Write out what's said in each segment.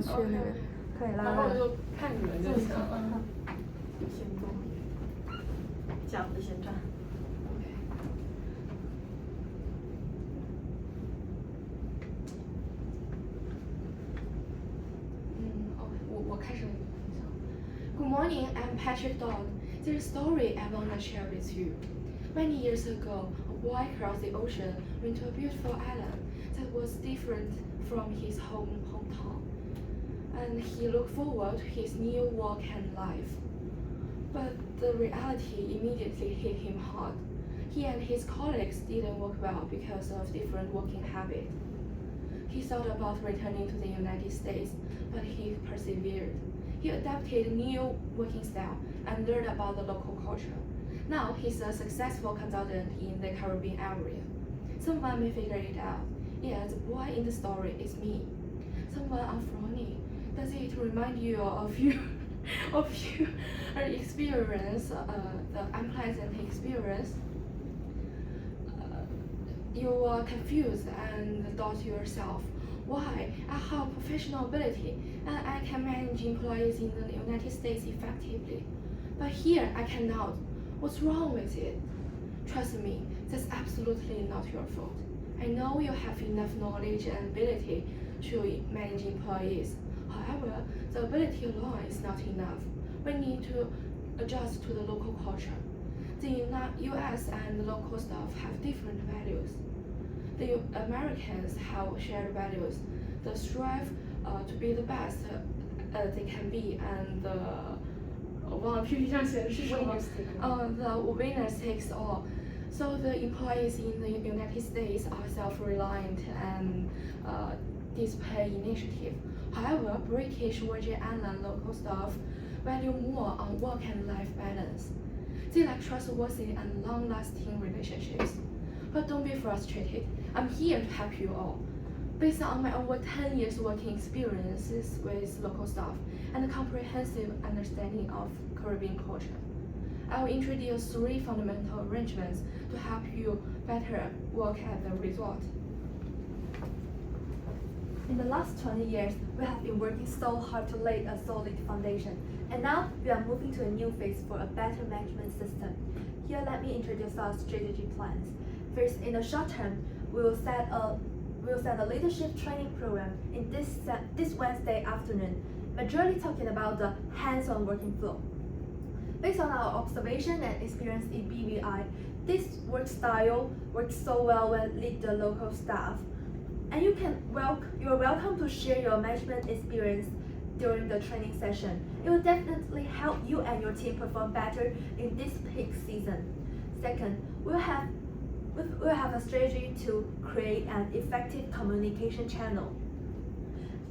去那边，可以然后我就看你们就行了。先坐，讲的先站。我开始。Good morning, I'm Patrick Dodd. There's a story I want to share with you. Many years ago, a boy crossed the ocean went to a beautiful island that was different from his hometown, and he looked forward to his new work and life. But the reality immediately hit him hard. He and his colleagues didn't work well because of different working habits. He thought about returning to the United States, but he persevered. He adapted a new working style and learned about the local culture. Now he's a successful consultant in the Caribbean area. Someone may figure it out. Yeah, the boy in the story is me. Someone unfunny. Does it remind you of your experience, the unpleasant experience? You are confused and thought to yourself, why? I have professional ability and I can manage employees in the United States effectively. But here I cannot. What's wrong with it? Trust me, that's absolutely not your fault. I know you have enough knowledge and ability to manage employees. However, the ability alone is not enough. We need to adjust to the local culture. The US and the local staff have different values. The Americans have shared values. They strive to be the best they can be, and the winner takes all. So the employees in the United States are self-reliant and display initiative. However, British Virgin Island local staff value more on work and life balance. They like trustworthy and long-lasting relationships. But don't be frustrated. I'm here to help you all. Based on my over 10 years working experiences with local staff and a comprehensive understanding of Caribbean culture, I will introduce 3 fundamental arrangements to help you better work at the resort. In the last 20 years, we have been working so hard to lay a solid foundation, and now we are moving to a new phase for a better management system. Here, let me introduce our strategy plans. First, in the short term, we will set a leadership training program in this Wednesday afternoon, majorly talking about the hands-on working flow. Based on our observation and experience in BVI, this work style works so well when lead the local staff. And you are welcome to share your management experience during the training session. It will definitely help you and your team perform better in this peak season. Second, we'll have a strategy to create an effective communication channel.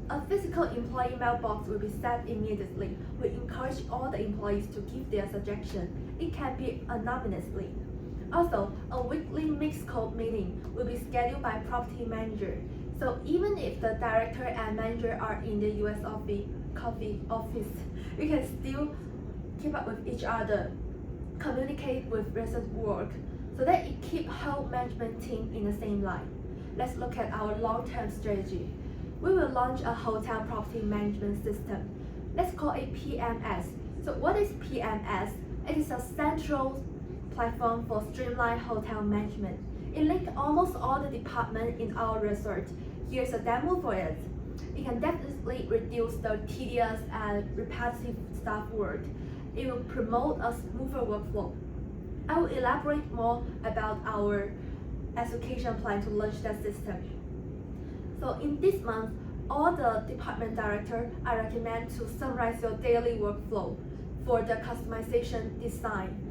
A physical employee mailbox will be set immediately. We encourage all the employees to give their suggestion. It can be anonymously. Also, a weekly mixed code meeting will be scheduled by property manager. So even if the director and manager are in the US office, we can still keep up with each other, communicate with resident work, so that it keeps whole management team in the same line. Let's look at our long-term strategy. We will launch a hotel property management system. Let's call it PMS. So what is PMS? It is a central platform for streamlined hotel management. It links almost all the departments in our resort. Here's a demo for it. It can definitely reduce the tedious and repetitive staff work. It will promote a smoother workflow. I will elaborate more about our education plan to launch that system. So in this month, all the department directors, I recommend to summarize your daily workflow for the customization design.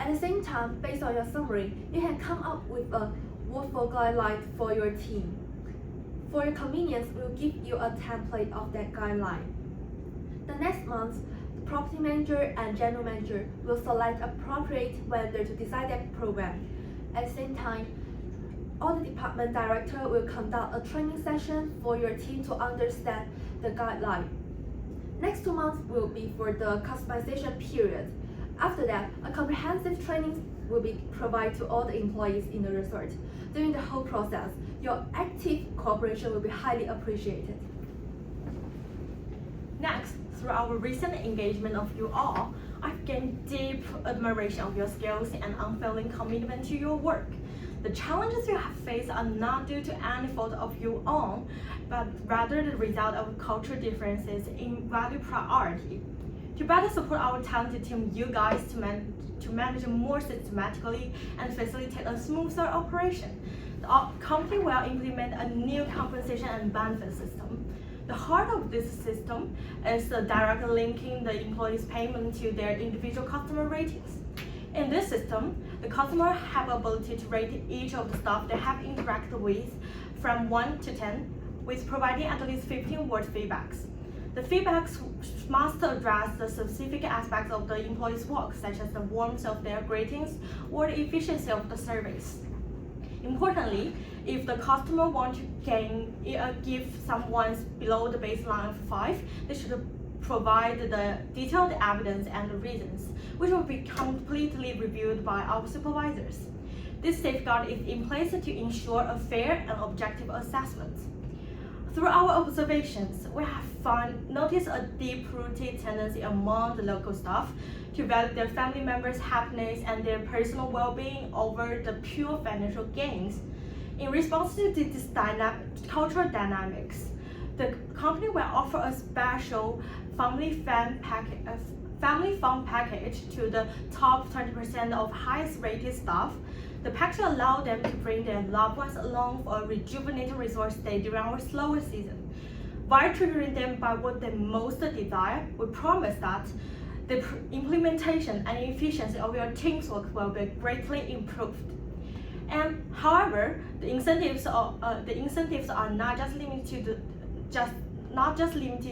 At the same time, based on your summary, you can come up with a workflow guideline for your team. For your convenience, we'll give you a template of that guideline. The next month, the property manager and general manager will select appropriate vendor to design that program. At the same time, all the department director will conduct a training session for your team to understand the guideline. Next 2 months will be for the customization period. After that, a comprehensive training will be provided to all the employees in the resort. During the whole process, your active cooperation will be highly appreciated. Next, through our recent engagement of you all, I've gained deep admiration of your skills and unfailing commitment to your work. The challenges you have faced are not due to any fault of your own, but rather the result of cultural differences in value priority. To better support our talented team, you guys to manage more systematically and facilitate a smoother operation, the company will implement a new compensation and benefit system. The heart of this system is directly linking the employees' payment to their individual customer ratings. In this system, the customer have ability to rate each of the staff they have interacted with from 1 to 10, with providing at least 15-word feedbacks. The feedbacks must address the specific aspects of the employee's work, such as the warmth of their greetings or the efficiency of the service. Importantly, if the customer wants to give someone below the baseline of 5, they should provide the detailed evidence and the reasons, which will be completely reviewed by our supervisors. This safeguard is in place to ensure a fair and objective assessment. Through our observations, we have noticed a deep-rooted tendency among the local staff to value their family members' happiness and their personal well-being over the pure financial gains. In response to this cultural dynamics, the company will offer a special family fund package to the top 20% of highest-rated staff. The package allows them to bring their loved ones along for a rejuvenating resort stay during our slower season. By triggering them by what they most desire, we promise that the implementation and efficiency of your team's work will be greatly improved. And however, the incentives are not just limited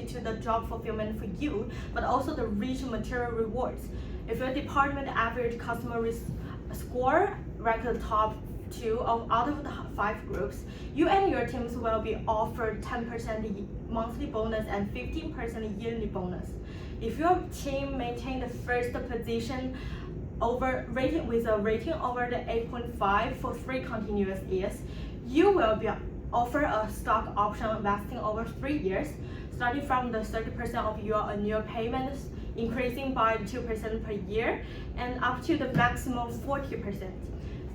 to the job fulfillment for you, but also the rich material rewards. If your department average customer score ranks the top 2 out of the 5 groups, you and your teams will be offered 10% monthly bonus and 15% yearly bonus. If your team maintains the first position with a rating over the 8.5 for 3 continuous years, you will be offered a stock option vesting over 3 years, starting from the 30% of your annual payments, increasing by 2% per year, and up to the maximum 40%.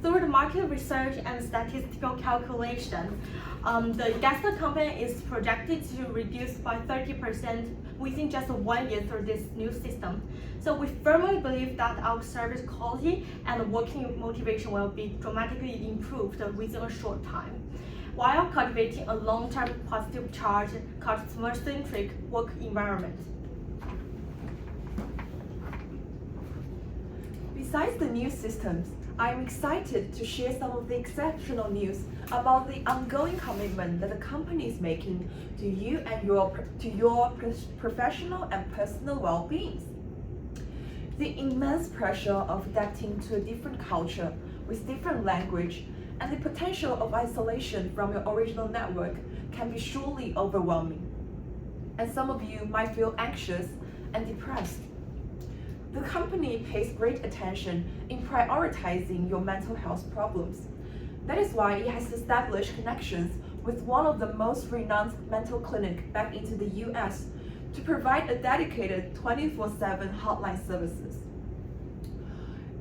Through the market research and statistical calculation, the Gaston company is projected to reduce by 30% within just 1 year through this new system. So we firmly believe that our service quality and working motivation will be dramatically improved within a short time, while cultivating a long-term positive charge, customer-centric work environment. Besides the new systems, I'm excited to share some of the exceptional news about the ongoing commitment that the company is making to you and your professional and personal well-being. The immense pressure of adapting to a different culture with different language and the potential of isolation from your original network can be surely overwhelming. And some of you might feel anxious and depressed. The company pays great attention in prioritizing your mental health problems. That is why it has established connections with one of the most renowned mental clinics back into the US to provide a dedicated 24/7 hotline services.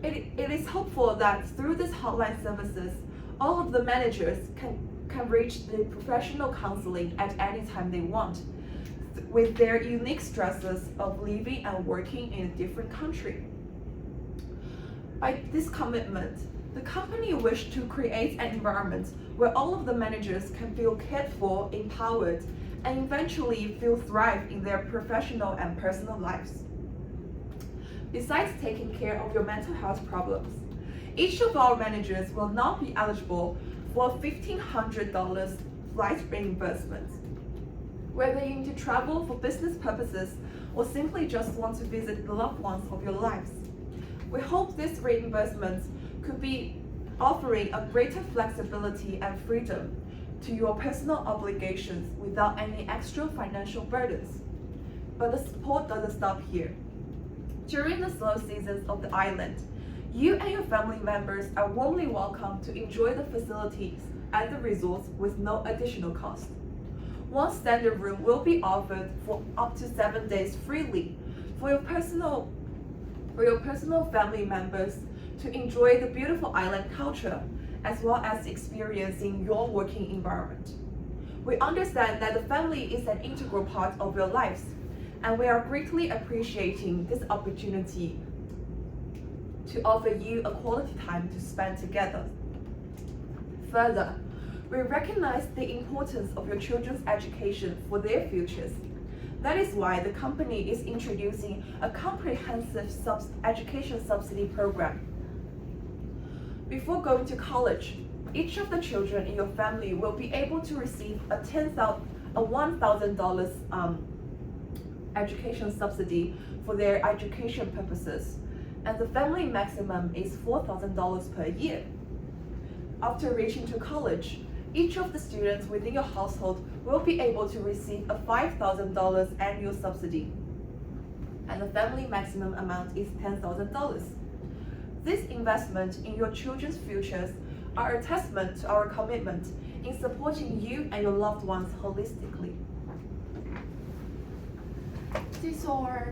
It is hopeful that through these hotline services, all of the managers can reach the professional counseling at any time they want, with their unique stresses of living and working in a different country. By this commitment, the company wished to create an environment where all of the managers can feel cared for, empowered, and eventually feel thrive in their professional and personal lives. Besides taking care of your mental health problems, each of our managers will now be eligible for a $1,500 flight reimbursement. Whether you need to travel for business purposes or simply just want to visit the loved ones of your lives, we hope this reimbursement could be offering a greater flexibility and freedom to your personal obligations without any extra financial burdens. But the support doesn't stop here. During the slow seasons of the island, you and your family members are warmly welcome to enjoy the facilities at the resorts with no additional cost. One standard room will be offered for up to 7 days freely for your personal family members to enjoy the beautiful island culture as well as experiencing your working environment. We understand that the family is an integral part of your lives, and we are greatly appreciating this opportunity to offer you a quality time to spend together. Further, we recognize the importance of your children's education for their futures. That is why the company is introducing a comprehensive education subsidy program. Before going to college, each of the children in your family will be able to receive a $1,000 education subsidy for their education purposes, and the family maximum is $4,000 per year. After reaching to college, each of the students within your household will be able to receive a $5,000 annual subsidy, and the family maximum amount is $10,000. This investment in your children's futures are a testament to our commitment in supporting you and your loved ones holistically. These are